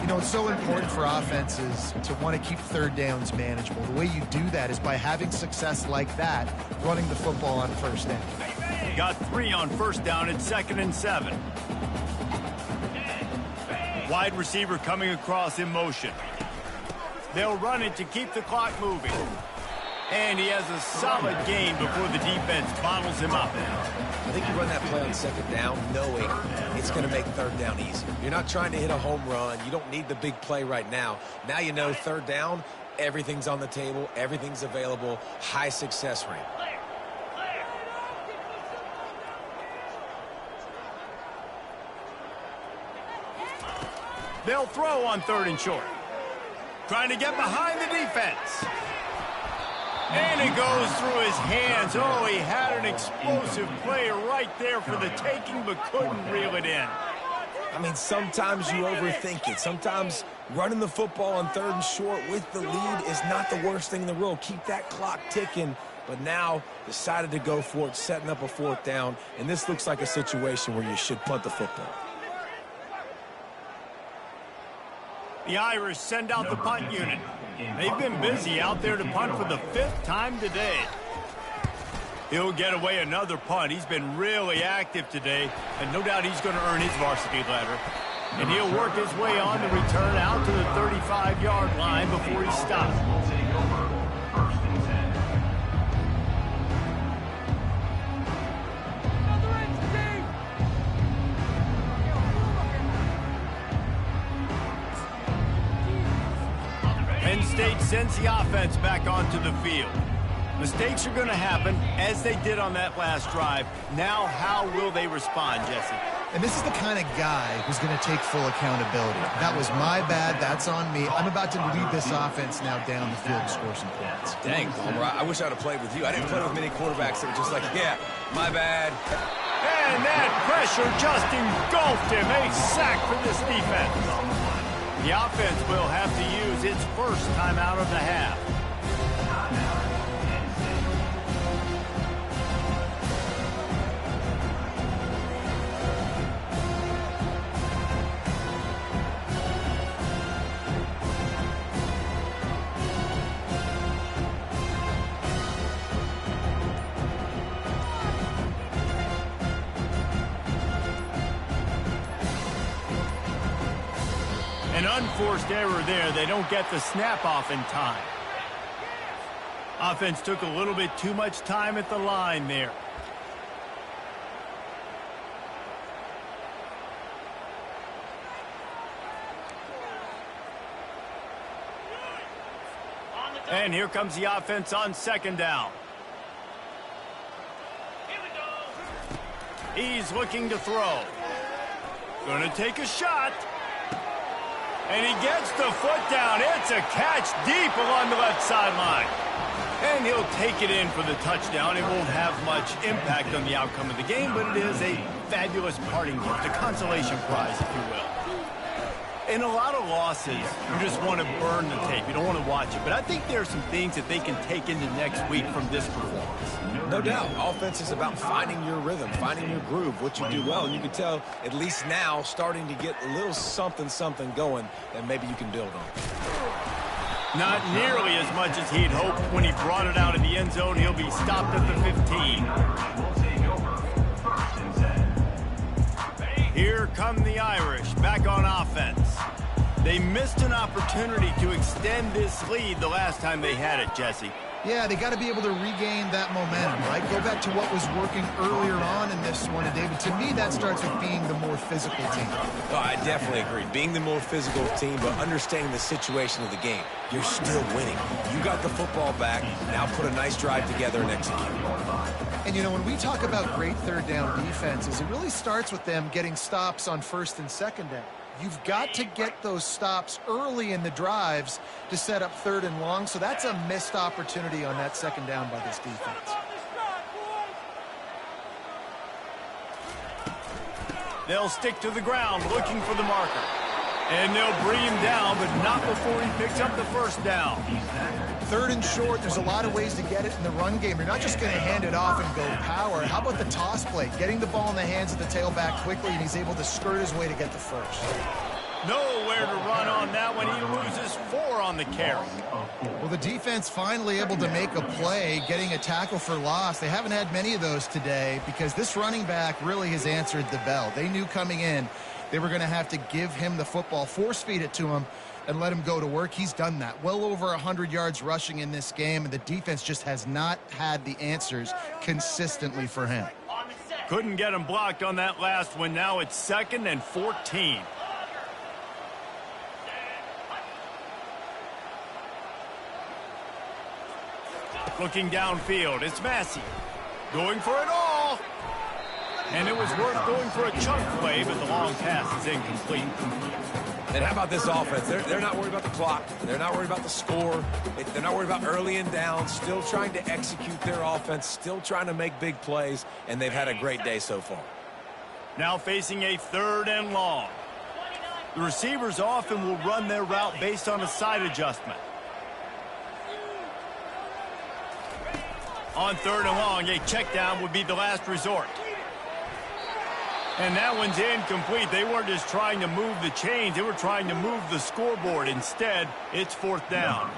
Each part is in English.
know, it's so important for offenses to want to keep third downs manageable. The way you do that is by having success like that, running the football on first down. Got 3 on first down at 2nd and 7. Wide receiver coming across in motion. They'll run it to keep the clock moving. And he has a solid gain before the defense bottles him up. I think you run that play on 2nd down knowing it's going to make 3rd down easy. You're not trying to hit a home run. You don't need the big play right now. Now you know 3rd down, everything's on the table, everything's available, high success rate. They'll throw on 3rd and short. Trying to get behind the defense. And it goes through his hands. Oh, he had an explosive play right there for the taking, but couldn't reel it in. I mean, sometimes you overthink it. Sometimes running the football on 3rd and short with the lead is not the worst thing in the world. Keep that clock ticking. But now decided to go for it, setting up a 4th down. And this looks like a situation where you should punt the football. The Irish send out the punt unit. They've been busy out there to punt for the 5th time today. He'll get away another punt. He's been really active today, and no doubt he's going to earn his varsity letter. And he'll work his way on the return out to the 35-yard line before he stops. Penn State sends the offense back onto the field. Mistakes are going to happen, as they did on that last drive. Now, how will they respond, Jesse? And this is the kind of guy who's going to take full accountability. That was my bad. That's on me. I'm about to lead this offense now down the field to score some points. Dang, Palmer, I wish I would have played with you. I didn't play with many quarterbacks that were just like, yeah, my bad. And that pressure just engulfed him. A sack for this defense. The offense will have to use its first timeout of the half. An unforced error there. They don't get the snap off in time. Offense took a little bit too much time at the line there. And here comes the offense on 2nd down. He's looking to throw. Gonna take a shot. And he gets the foot down. It's a catch deep along the left sideline. And he'll take it in for the touchdown. It won't have much impact on the outcome of the game, but it is a fabulous parting gift, a consolation prize, if you will. In a lot of losses, you just want to burn the tape. You don't want to watch it. But I think there are some things that they can take into next week from this performance. No doubt. Offense is about finding your rhythm, finding your groove, what you do well. And you can tell, at least now, starting to get a little something going that maybe you can build on. Not nearly as much as he'd hoped when he brought it out of the end zone. He'll be stopped at the 15. Here come the Irish back on offense. They missed an opportunity to extend this lead the last time they had it, Jesse. Yeah, they got to be able to regain that momentum, right? Go back to what was working earlier on in this one. And, David, to me, that starts with being the more physical team. Oh, I definitely agree. Being the more physical team, but understanding the situation of the game. You're still winning. You got the football back. Now put a nice drive together and execute. And, you know, when we talk about great third down defenses, it really starts with them getting stops on 1st and 2nd down. You've got to get those stops early in the drives to set up 3rd and long, so that's a missed opportunity on that 2nd down by this defense. They'll stick to the ground looking for the marker. And they'll bring him down, but not before he picks up the 1st down. 3rd and short, there's a lot of ways to get it in the run game. You're not just going to hand it off and go power. How about the toss play? Getting the ball in the hands of the tailback quickly, and he's able to skirt his way to get the 1st. Nowhere to run on that one. He loses 4 on the carry. Well, the defense finally able to make a play, getting a tackle for loss. They haven't had many of those today because this running back really has answered the bell. They knew coming in they were going to have to give him the football, force feed it to him, and let him go to work. He's done that. Well over 100 yards rushing in this game, and the defense just has not had the answers consistently for him. Couldn't get him blocked on that last one. Now it's 2nd and 14. Looking downfield, it's Massey. Going for it all. And it was worth going for a chunk play, but the long pass is incomplete. And how about this offense? They're not worried about the clock. They're not worried about the score. They're not worried about early and down. Still trying to execute their offense. Still trying to make big plays. And they've had a great day so far. Now facing a 3rd and long. The receivers often will run their route based on a side adjustment. On 3rd and long, a check down would be the last resort. And that one's incomplete. They weren't just trying to move the chains. They were trying to move the scoreboard. Instead, it's 4th down.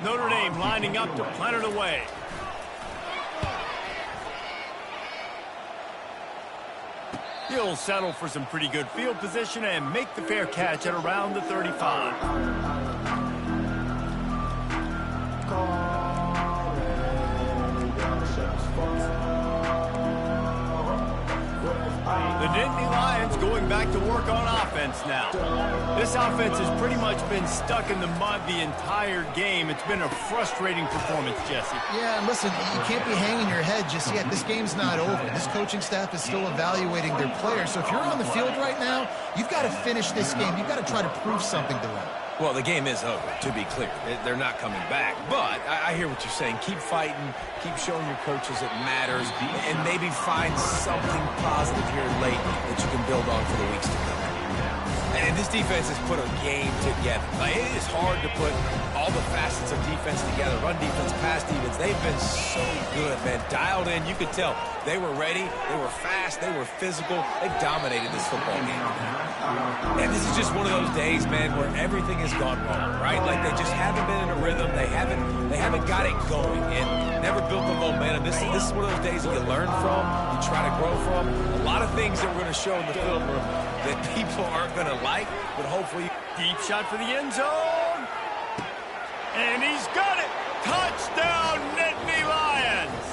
Notre Dame lining up to punt it away. He'll settle for some pretty good field position and make the fair catch at around the 35. The Nittany Lions going back to work on offense now. This offense has pretty much been stuck in the mud the entire game. It's been a frustrating performance, Jesse. Yeah, and listen, you can't be hanging your head just yet. This game's not over. This coaching staff is still evaluating their players. So if you're on the field right now, you've got to finish this game. You've got to try to prove something to them. Well, the game is over, to be clear. They're not coming back. But I hear what you're saying. Keep fighting. Keep showing your coaches it matters. And maybe find something positive here late that you can build on for the weeks to come. And this defense has put a game together. Like, it is hard to put all the facets of defense together. Run defense, pass defense. They've been so good, man. Dialed in. You could tell they were ready. They were fast. They were physical. They dominated this football game. And this is just one of those days, man, where everything has gone wrong, right? Like they just haven't been in a rhythm. They haven't got it going and never built the momentum. This is one of those days that you learn from, you try to grow from. A lot of things that we're going to show in the film room that people aren't going to like, but hopefully. Deep shot for the end zone. And he's got it. Touchdown, Nittany Lions.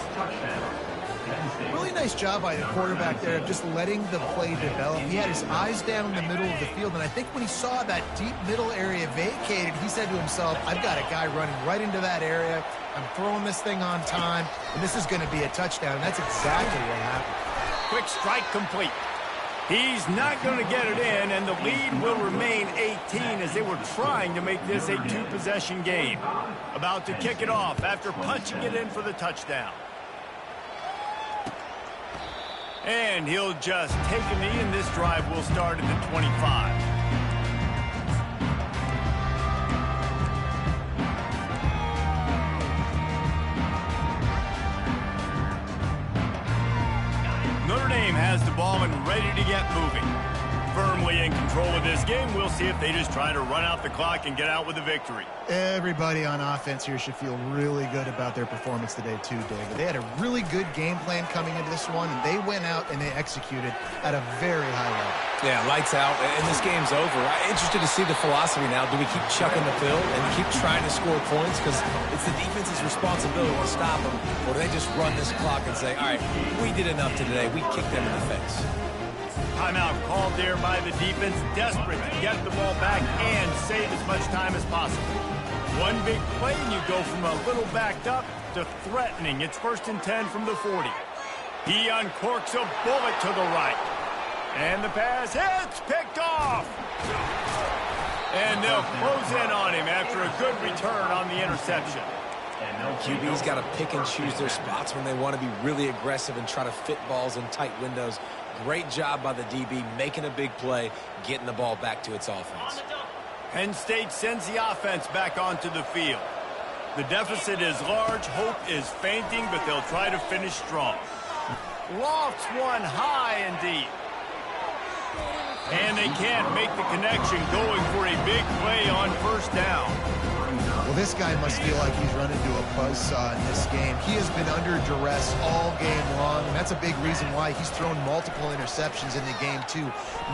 Really nice job by the quarterback there of just letting the play develop. He had his eyes down in the middle of the field, and I think when he saw that deep middle area vacated, he said to himself, I've got a guy running right into that area. I'm throwing this thing on time, and this is going to be a touchdown. And that's exactly what happened. Quick strike complete. He's not going to get it in, and the lead will remain 18 as they were trying to make this a 2-possession game. About to kick it off after punching it in for the touchdown. And he'll just take a knee, and this drive will start at the 25. Notre Dame has the ball and ready to get moving. Firmly in control of this game. We'll see if they just try to run out the clock and get out with a victory. Everybody on offense here should feel really good about their performance today too, David. They had a really good game plan coming into this one, and they went out and they executed at a very high level. Yeah, lights out, and this game's over. I'm interested to see the philosophy now. Do we keep chucking the field and keep trying to score points? Because it's the defense's responsibility to stop them. Or do they just run this clock and say, all right, we did enough today. We kicked them in the face. Timeout called there by the defense, desperate to get the ball back and save as much time as possible. One big play, and you go from a little backed up to threatening. It's 1st and 10 from the 40. He uncorks a bullet to the right. And the pass hits, picked off. And they'll close in on him after a good return on the interception. QB's got to pick and choose their spots when they want to be really aggressive and try to fit balls in tight windows. Great job by the DB making a big play, getting the ball back to its offense. Penn State sends the offense back onto the field. The deficit is large, hope is fainting, but they'll try to finish strong. Lofts one high and deep. And they can't make the connection, going for a big play on first down. Well, this guy must feel like he's run into a buzzsaw in this game. He has been under duress all game long, and that's a big reason why he's thrown multiple interceptions in the game, too.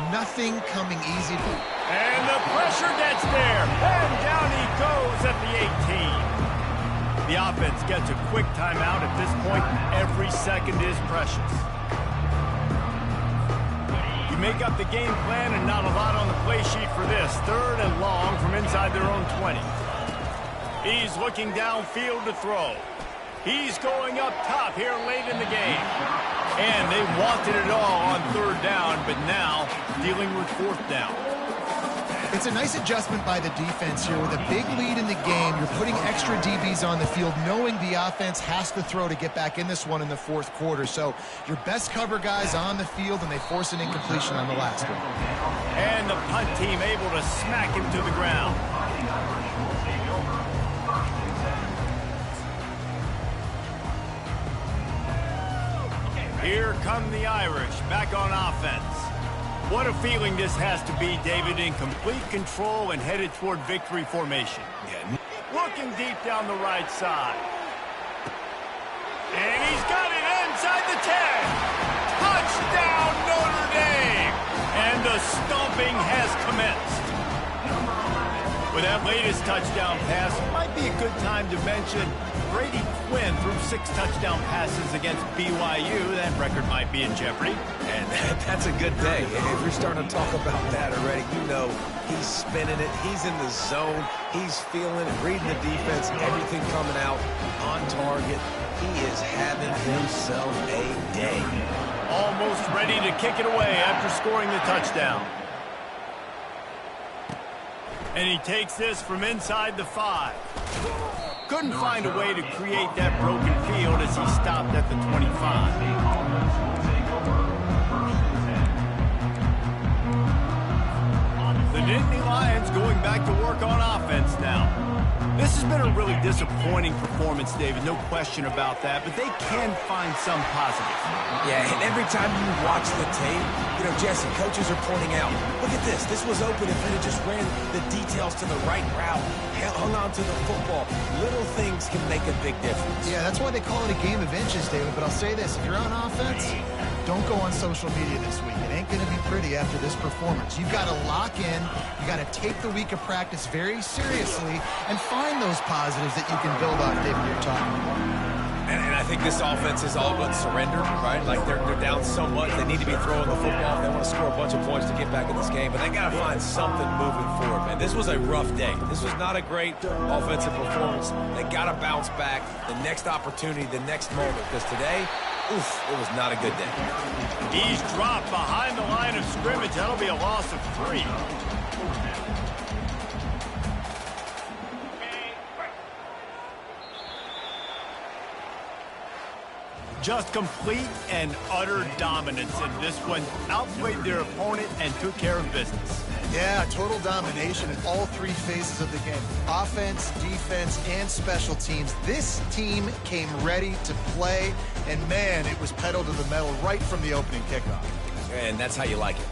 Nothing coming easy. And the pressure gets there, and down he goes at the 18. The offense gets a quick timeout at this point. Every second is precious. You make up the game plan, and not a lot on the play sheet for this. 3rd and long from inside their own 20. He's looking downfield to throw. He's going up top here late in the game. And they wanted it all on 3rd down, but now dealing with 4th down. It's a nice adjustment by the defense here. With a big lead in the game, you're putting extra DBs on the field, knowing the offense has to throw to get back in this one in the 4th quarter. So your best cover guys on the field, and they force an incompletion on the last one. And the punt team able to smack him to the ground. Here come the Irish, back on offense. What a feeling this has to be, David, in complete control and headed toward victory formation. Looking deep down the right side. And he's got it inside the 10. Touchdown, Notre Dame! And the stomping has commenced. With that latest touchdown pass, it might be a good time to mention Brady Quinn threw 6 touchdown passes against BYU. That record might be in jeopardy. And that's a good day. If you're starting to talk about that already, you know he's spinning it. He's in the zone. He's feeling it, reading the defense, everything coming out on target. He is having himself a day. Almost ready to kick it away after scoring the touchdown. And he takes this from inside the 5. Couldn't find a way to create that broken field as he stopped at the 25. The Nittany Lions going back to work on offense now. This has been a really disappointing performance, David, no question about that, but they can find some positive. Yeah, and every time you watch the tape, you know, Jesse, coaches are pointing out, look at this. This was open if it had just ran the details to the right route, hung on to the football. Little things can make a big difference. Yeah, that's why they call it a game of inches, David. But I'll say this, if you're on offense, don't go on social media this week. It ain't going to be pretty after this performance. You've got to lock in. You got to take the week of practice very seriously and find those positives that you can build off, David, you're talking about. And I think this offense is all but surrendered, right? Like they're down so much. They need to be throwing the football if they want to score a bunch of points to get back in this game. But they got to find something moving forward, man. This was a rough day. This was not a great offensive performance. They got to bounce back. The next opportunity, the next moment. Because today, oof, it was not a good day. He's dropped behind the line of scrimmage. That'll be a loss of 3. Just complete and utter dominance in this one. Outplayed their opponent and took care of business. Yeah, total domination in all 3 phases of the game. Offense, defense, and special teams. This team came ready to play, and man, it was pedal to the metal right from the opening kickoff. And that's how you like it.